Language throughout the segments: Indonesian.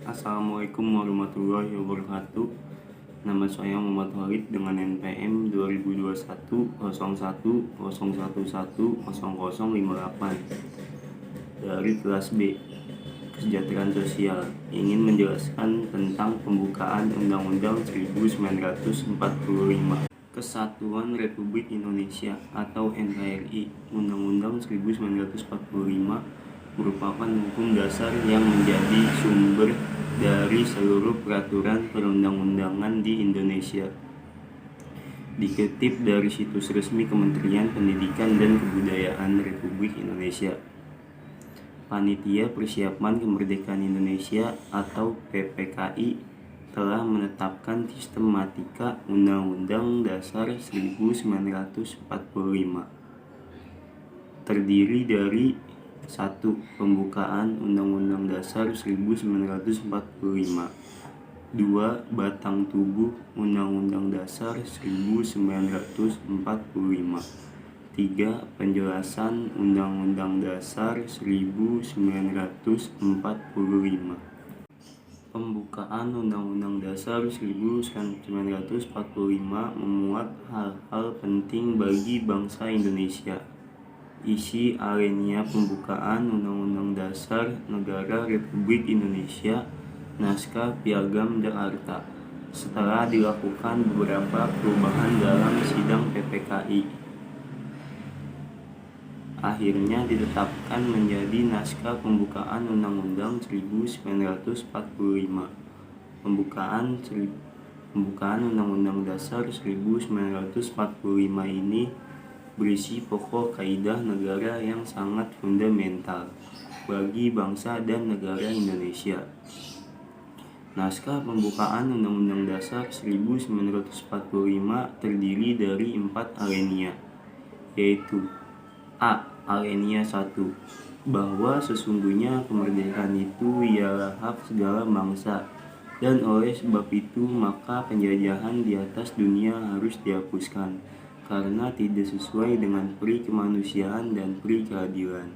Assalamualaikum warahmatullahi wabarakatuh. Nama saya Muhammad Walid dengan NPM 2021 0101100058 dari kelas B, Kesejahteraan Sosial. Ingin menjelaskan tentang pembukaan Undang-Undang 1945. Kesatuan Republik Indonesia atau NKRI. Undang-Undang 1945 merupakan hukum dasar yang menjadi sumber dari seluruh peraturan perundang-undangan di Indonesia. Dikutip dari situs resmi Kementerian Pendidikan dan Kebudayaan Republik Indonesia. Panitia Persiapan Kemerdekaan Indonesia atau PPKI telah menetapkan sistematika Undang-Undang Dasar 1945. Terdiri dari 1. Pembukaan Undang-Undang Dasar 1945. 2. Batang tubuh Undang-Undang Dasar 1945. 3. Penjelasan Undang-Undang Dasar 1945. Pembukaan Undang-Undang Dasar 1945 memuat hal-hal penting bagi bangsa Indonesia. Isi alinea pembukaan Undang-Undang Dasar Negara Republik Indonesia, naskah Piagam Jakarta. Setelah dilakukan beberapa perubahan dalam sidang PPKI, akhirnya ditetapkan menjadi naskah pembukaan Undang-Undang 1945. Pembukaan Undang-Undang Dasar 1945 ini berisi pokok kaidah negara yang sangat fundamental bagi bangsa dan negara Indonesia. Naskah pembukaan Undang-Undang Dasar 1945 terdiri dari 4 alinea, yaitu A. Alinea 1, bahwa sesungguhnya kemerdekaan itu ialah hak segala bangsa, dan oleh sebab itu maka penjajahan di atas dunia harus dihapuskan karena tidak sesuai dengan peri kemanusiaan dan peri keadilan.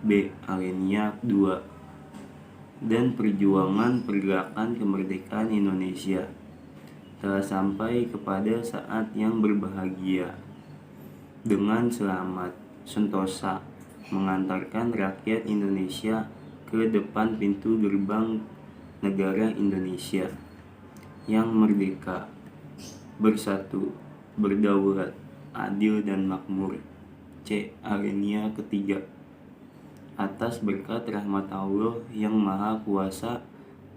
B. Alinea 2, dan perjuangan pergerakan kemerdekaan Indonesia telah sampai kepada saat yang berbahagia dengan selamat sentosa mengantarkan rakyat Indonesia ke depan pintu gerbang negara Indonesia yang merdeka, bersatu, berdaulat, adil dan makmur. C. Alinea ketiga, atas berkat rahmat Allah yang maha kuasa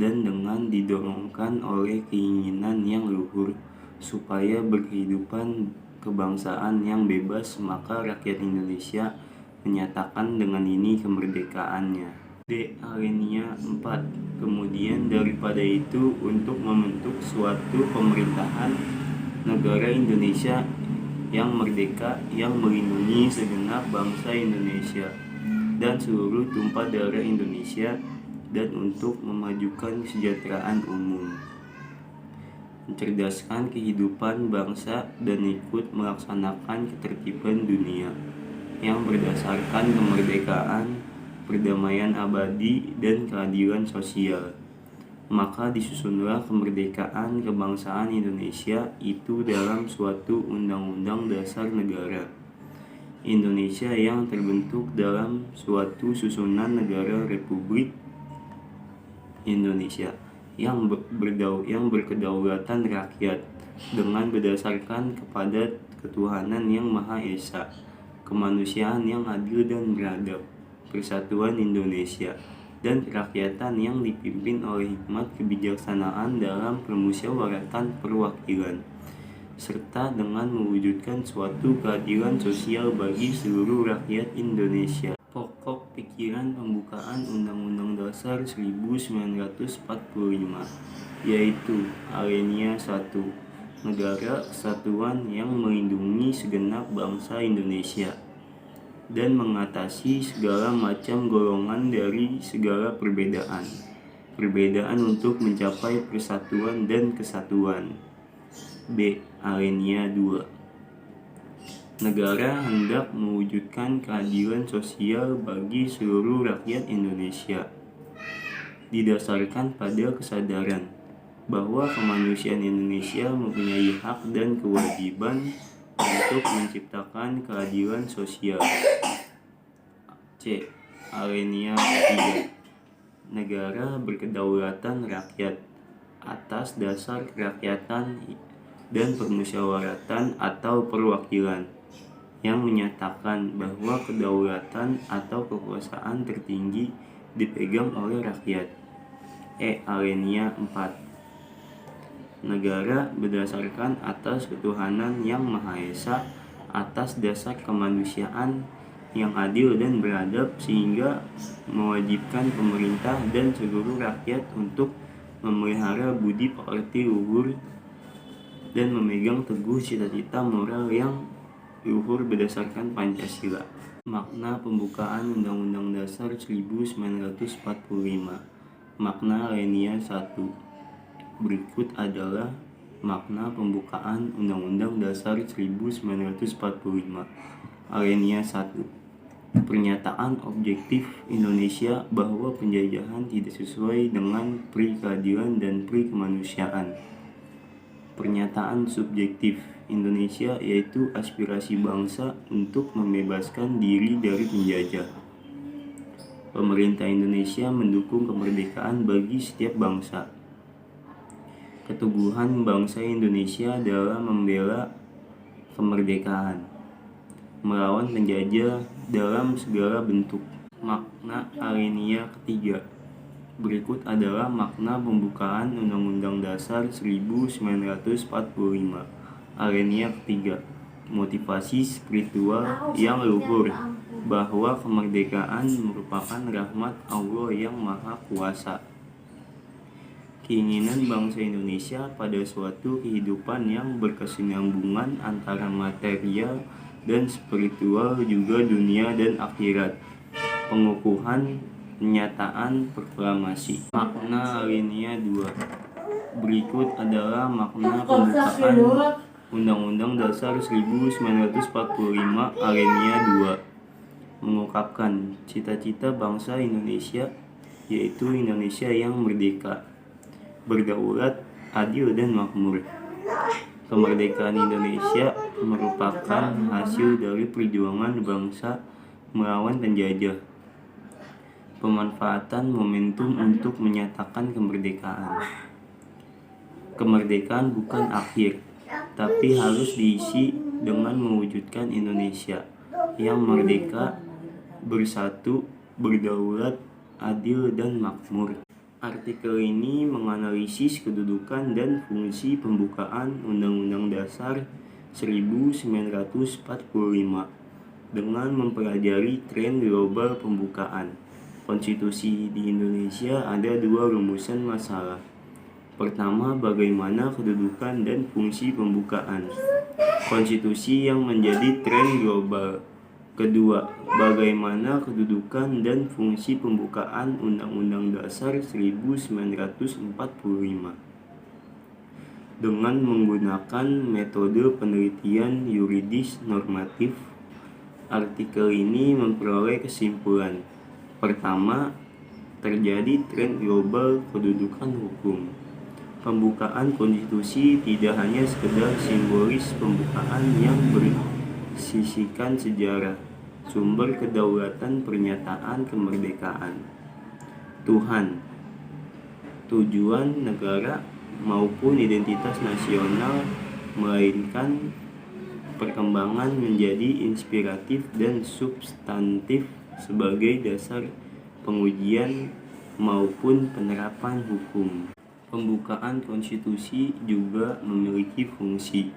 dan dengan didorongkan oleh keinginan yang luhur supaya berkehidupan kebangsaan yang bebas, maka rakyat Indonesia menyatakan dengan ini kemerdekaannya. D. Alinea 4, kemudian daripada itu untuk membentuk suatu pemerintahan negara Indonesia yang merdeka, yang melindungi segenap bangsa Indonesia dan seluruh tumpah darah Indonesia, dan untuk memajukan kesejahteraan umum, mencerdaskan kehidupan bangsa, dan ikut melaksanakan ketertiban dunia yang berdasarkan kemerdekaan, perdamaian abadi, dan keadilan sosial. Maka disusunlah kemerdekaan kebangsaan Indonesia itu dalam suatu undang-undang dasar negara Indonesia yang terbentuk dalam suatu susunan negara Republik Indonesia yang berkedaulatan rakyat dengan berdasarkan kepada ketuhanan yang Maha Esa, kemanusiaan yang adil dan beradab, persatuan Indonesia, dan kerakyatan yang dipimpin oleh hikmat kebijaksanaan dalam permusyawaratan perwakilan, serta dengan mewujudkan suatu keadilan sosial bagi seluruh rakyat Indonesia. Pokok pikiran pembukaan Undang-Undang Dasar 1945 yaitu alinea 1, negara kesatuan yang melindungi segenap bangsa Indonesia dan mengatasi segala macam golongan dari segala perbedaan untuk mencapai persatuan dan kesatuan. B. Alinea 2, negara hendak mewujudkan keadilan sosial bagi seluruh rakyat Indonesia didasarkan pada kesadaran bahwa kemanusiaan Indonesia mempunyai hak dan kewajiban untuk menciptakan keadilan sosial. C. Alinea ketiga. Negara berkedaulatan rakyat atas dasar kerakyatan dan permusyawaratan atau perwakilan yang menyatakan bahwa kedaulatan atau kekuasaan tertinggi dipegang oleh rakyat. E. Alinea 4. Negara berdasarkan atas ketuhanan yang Maha Esa atas dasar kemanusiaan yang adil dan beradab, sehingga mewajibkan pemerintah dan seluruh rakyat untuk memelihara budi pekerti luhur dan memegang teguh cita-cita moral yang luhur berdasarkan Pancasila. Makna pembukaan Undang-Undang Dasar 1945. Makna Alinea 1. Berikut adalah makna pembukaan Undang-Undang Dasar 1945. Alinea 1. Pernyataan objektif Indonesia bahwa penjajahan tidak sesuai dengan pri keadilan dan pri kemanusiaan. Pernyataan subjektif Indonesia yaitu aspirasi bangsa untuk membebaskan diri dari penjajah. Pemerintah Indonesia mendukung kemerdekaan bagi setiap bangsa. Keteguhan bangsa Indonesia dalam membela kemerdekaan, melawan penjajah dalam segala bentuk. Makna alinea ketiga. Berikut adalah makna pembukaan Undang-Undang Dasar 1945. Alinea ketiga. Motivasi spiritual yang luhur bahwa kemerdekaan merupakan rahmat Allah yang Maha Kuasa. Keinginan bangsa Indonesia pada suatu kehidupan yang berkesinambungan antara material dan spiritual, juga dunia dan akhirat. Pengukuhan pernyataan proklamasi. Makna alinea 2. Berikut adalah makna pembukaan Undang-Undang Dasar 1945 alinea 2. Mengungkapkan cita-cita bangsa Indonesia, yaitu Indonesia yang merdeka, berdaulat, adil, dan makmur. Kemerdekaan Indonesia merupakan hasil dari perjuangan bangsa melawan penjajah. Pemanfaatan momentum untuk menyatakan kemerdekaan. Kemerdekaan bukan akhir, tapi harus diisi dengan mewujudkan Indonesia yang merdeka, bersatu, berdaulat, adil, dan makmur. Artikel ini menganalisis kedudukan dan fungsi pembukaan Undang-Undang Dasar 1945 dengan mempelajari tren global pembukaan konstitusi di Indonesia. Ada dua rumusan masalah. Pertama, bagaimana kedudukan dan fungsi pembukaan konstitusi yang menjadi tren global. Kedua, bagaimana kedudukan dan fungsi pembukaan Undang-Undang Dasar 1945 dengan menggunakan metode penelitian yuridis normatif. Artikel ini memperoleh kesimpulan. Pertama, terjadi tren global kedudukan hukum. Pembukaan konstitusi tidak hanya sekedar simbolis pembukaan yang bersisikan sejarah, sumber kedaulatan, pernyataan kemerdekaan Tuhan, tujuan negara maupun identitas nasional, melainkan perkembangan menjadi inspiratif dan substantif sebagai dasar pengujian maupun penerapan hukum. Pembukaan konstitusi juga memiliki fungsi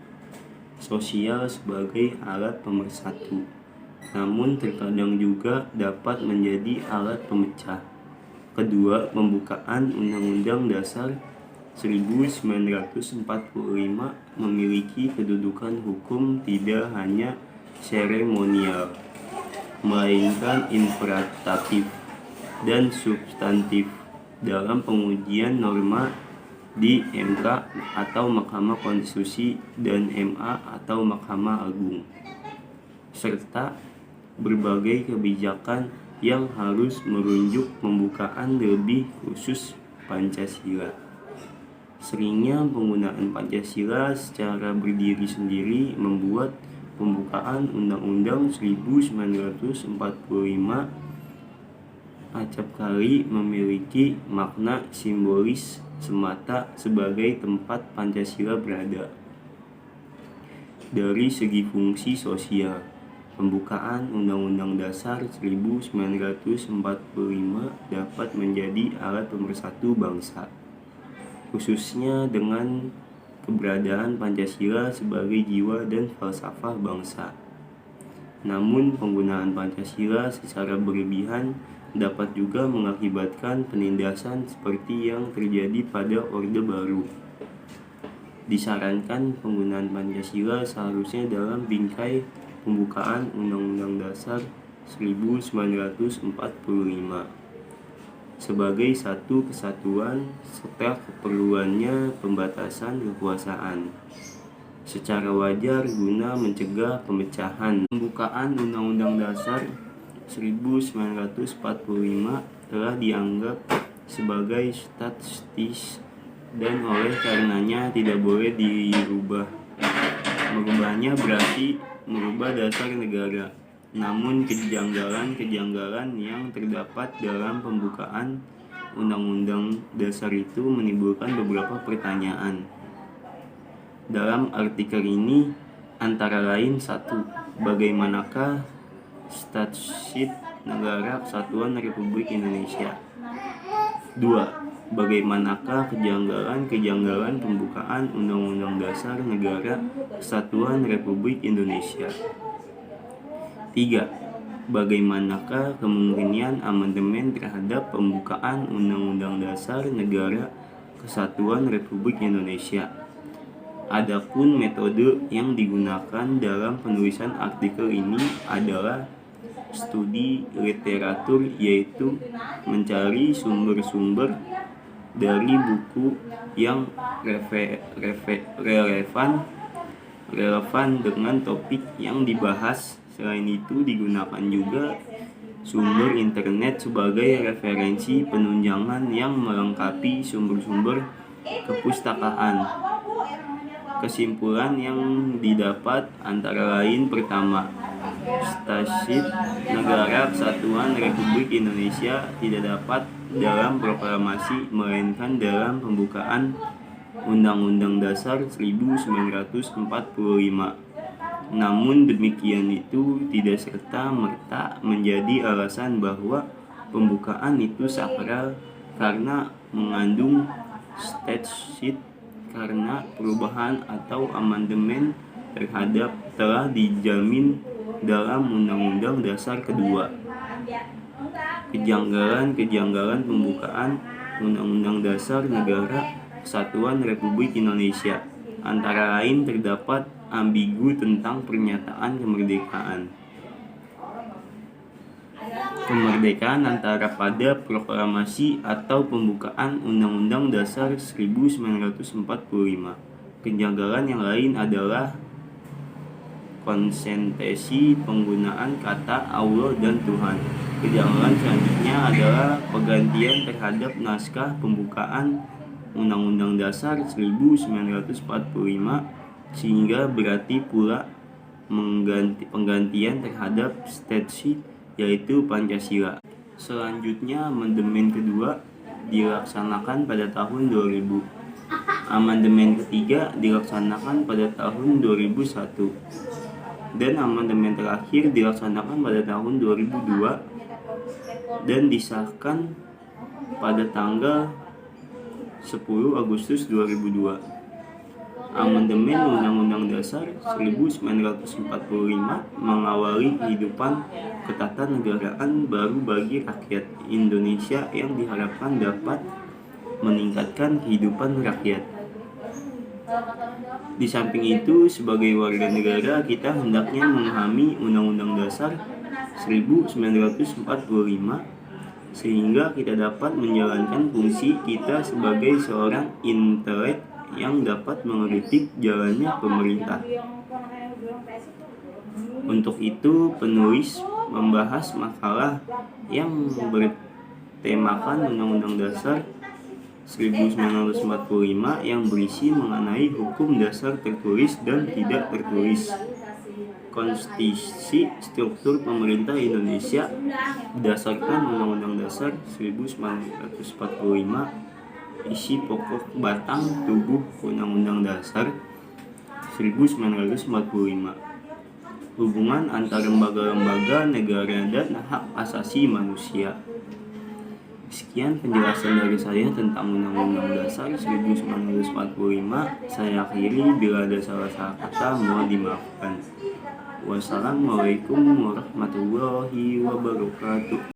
sosial sebagai alat pemersatu, namun terkadang juga dapat menjadi alat pemecah. Kedua, pembukaan Undang-Undang Dasar 1945 memiliki kedudukan hukum tidak hanya seremonial, melainkan imperatif dan substantif dalam pengujian norma di MK atau Mahkamah Konstitusi dan MA atau Mahkamah Agung, serta berbagai kebijakan yang harus merujuk pembukaan lebih khusus Pancasila. Seringnya penggunaan Pancasila secara berdiri sendiri membuat pembukaan Undang-Undang 1945 acapkali memiliki makna simbolis semata sebagai tempat Pancasila berada. Dari segi fungsi sosial, pembukaan Undang-Undang Dasar 1945 dapat menjadi alat pemersatu bangsa, khususnya dengan keberadaan Pancasila sebagai jiwa dan falsafah bangsa. Namun, penggunaan Pancasila secara berlebihan dapat juga mengakibatkan penindasan seperti yang terjadi pada Orde Baru. Disarankan penggunaan Pancasila seharusnya dalam bingkai pembukaan Undang-Undang Dasar 1945 sebagai satu kesatuan serta keperluannya pembatasan kekuasaan secara wajar guna mencegah pemecahan. Pembukaan Undang-Undang Dasar 1945 telah dianggap sebagai statis dan oleh karenanya tidak boleh dirubah. Merubahnya berarti merubah dasar negara. Namun kejanggalan-kejanggalan yang terdapat dalam pembukaan Undang-Undang Dasar itu menimbulkan beberapa pertanyaan. Dalam artikel ini antara lain 1. Bagaimanakah status negara Kesatuan Republik Indonesia? 2. Bagaimanakah kejanggalan-kejanggalan pembukaan Undang-Undang Dasar Negara Kesatuan Republik Indonesia? 3. Bagaimanakah kemungkinan amandemen terhadap pembukaan Undang-Undang Dasar Negara Kesatuan Republik Indonesia? Adapun metode yang digunakan dalam penulisan artikel ini adalah studi literatur, yaitu mencari sumber-sumber dari buku yang relevan dengan topik yang dibahas. Selain itu digunakan juga sumber internet sebagai referensi penunjangan yang melengkapi sumber-sumber kepustakaan. Kesimpulan yang didapat antara lain: pertama, status negara Kesatuan Republik Indonesia tidak dapat dalam proklamasi melainkan dalam pembukaan Undang-Undang Dasar 1945. Namun demikian itu tidak serta-merta menjadi alasan bahwa pembukaan itu sakral karena mengandung status, karena perubahan atau amandemen terhadap telah dijamin dalam Undang-Undang Dasar kedua. Kejanggalan-kejanggalan pembukaan Undang-Undang Dasar Negara Kesatuan Republik Indonesia antara lain terdapat ambigu tentang pernyataan kemerdekaan. Kemerdekaan antara pada proklamasi atau pembukaan Undang-Undang Dasar 1945. Kejanggalan yang lain adalah konsentrasi penggunaan kata Allah dan Tuhan. Kejanggalan selanjutnya adalah penggantian terhadap naskah pembukaan Undang-Undang Dasar 1945 sehingga berarti pula penggantian terhadap status, yaitu Pancasila. Selanjutnya amandemen kedua dilaksanakan pada tahun 2000. Amandemen ketiga dilaksanakan pada tahun 2001. Dan amandemen terakhir dilaksanakan pada tahun 2002 dan disahkan pada tanggal 10 Agustus 2002. Amandemen Undang-Undang Dasar 1945 mengawali kehidupan ketatanegaraan baru bagi rakyat Indonesia yang diharapkan dapat meningkatkan kehidupan rakyat. Di samping itu, sebagai warga negara kita hendaknya memahami Undang-Undang Dasar 1945 sehingga kita dapat menjalankan fungsi kita sebagai seorang intelek yang dapat mengkritik jalannya pemerintah. Untuk itu, penulis membahas makalah yang bertemakan Undang-Undang Dasar 1945 yang berisi mengenai hukum dasar tertulis dan tidak tertulis, konstitusi struktur pemerintah Indonesia berdasarkan Undang-Undang Dasar 1945, isi pokok batang tubuh Undang-Undang Dasar 1945, hubungan antar lembaga-lembaga negara dan hak asasi manusia. Sekian penjelasan dari saya tentang Undang-Undang Dasar 1945. Saya akhiri, bila ada salah kata mohon dimaafkan. Wassalamualaikum warahmatullahi wabarakatuh.